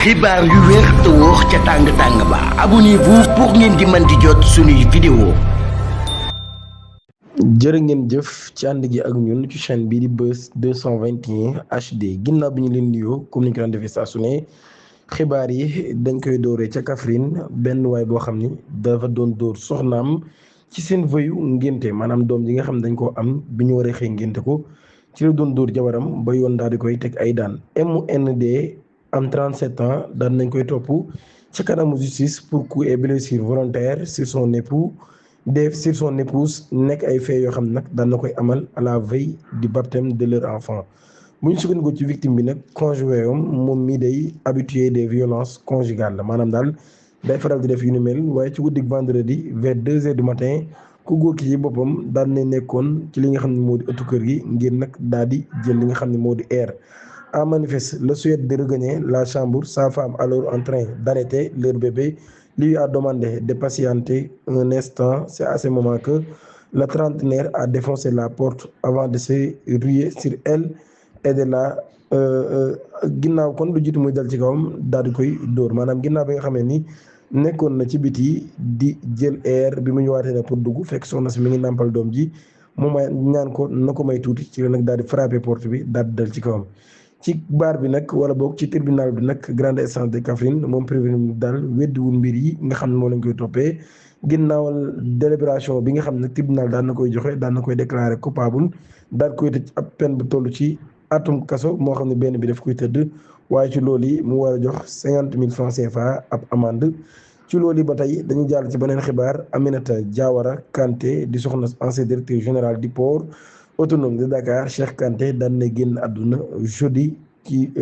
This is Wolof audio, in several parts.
xibaar yu wér te wóor ca tàng-tàng ba abonnez-vous pour ngeen di mën di jot suñuy vidéo. jërë ngeen jëf ci ànd gi ak ñun ci chaîne bii di Buzz 221 HD ginnaaw bi ñu leen nuyoo comme ni ñu ko daan defee saa su ne xibaar yi dañ koy dooree ca Kaffrine benn waay boo xam ni dafa doon dóor soxnaam ci seen vëyu ngénte maanaam doom ji nga xam ne dañ koo am bi ñu waree xëy ngénte ko ci la doon dóor jabaram ba yoon daal di koy teg ay daan MND am 37 ans daan nañ koy topp ci kanamu justice pour coups et blessures volontaires sur son époux sur son épouse nekk ay faits yoo xam ne nag daan na koy amal à la veille du baptême de leur enfant bu ñu sukkandiku ci victime bi nag conjoint am moom mii day habitué des violences conjugales la maanaam daal day faral di def yu ni mel waaye ci guddik vendredi vers 2 heures du matin ku góor ki ci boppam daan na nekkoon ci li nga xam ne moo di ëttu kër gi ngir nag daal di jël li nga xam ne moo di air. En manifeste, le souhaite de regagner la chambre, sa femme alors en train d'arrêter leur bébé lui a demandé de patienter un instant. C'est à ce moment que le trentenaire a défoncé la porte avant de se ruer sur elle et de la ginnaaw kon lu jiitu muy dal ci kawam daal di koy dóor maanaam ginnaaw bi nga xamee ni nekkoon na ci biti di jël air bi mu ñëwaatee ne pour dugg fekk soxna si mi ngi nàmpal doom ji mu may ñaan ko na ko may tuuti ci la nag daal di frappé porte bi daal di dal ci kawam. ci baar bi nag wala boog ci tribunal bi nag grande instance de Kaffrine moom prévenu daal weddiwul mbir yi nga xam ne moo lañ koy toppee ginnaawal délibération bi nga xam ne tribunal daan na koy joxe daan na koy déclaré coupable daal koy tëj ab peine bu toll ci atum kaso moo xam ne benn bi daf koy tëdd waaye ci loolu yi mu war a jox 50 000 francs CFA ab amende ci loolu yi ba tey dañu jàll ci beneen xibaar Aminata Diawara Kanté di soxna ancien directeur général du port autonome de Dakar Cheikh Kanté daan na génn àdduna jeudi ci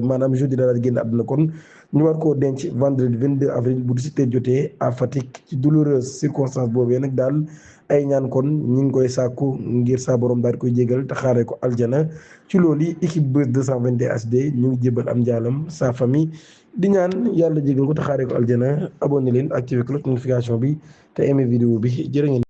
maanaam jeudi daal di génn àdduna kon ñu war koo denc vendredi 22 avril bu 17h jotee à Fatick ci douloureuse circonstance boobee nag daal ay ñaan kon ñu ngi koy sàkku ngir saa borom daal di koy jégal te xaaree ko aljana ci loolu yi équipe Buzz 221 HD ñu ngi jébal am njaalam sa famille di ñaan yàlla jégal ko te xaaree ko aljana abonné leen activé cloche notification bi te aimé vidéo bi jërë ngeen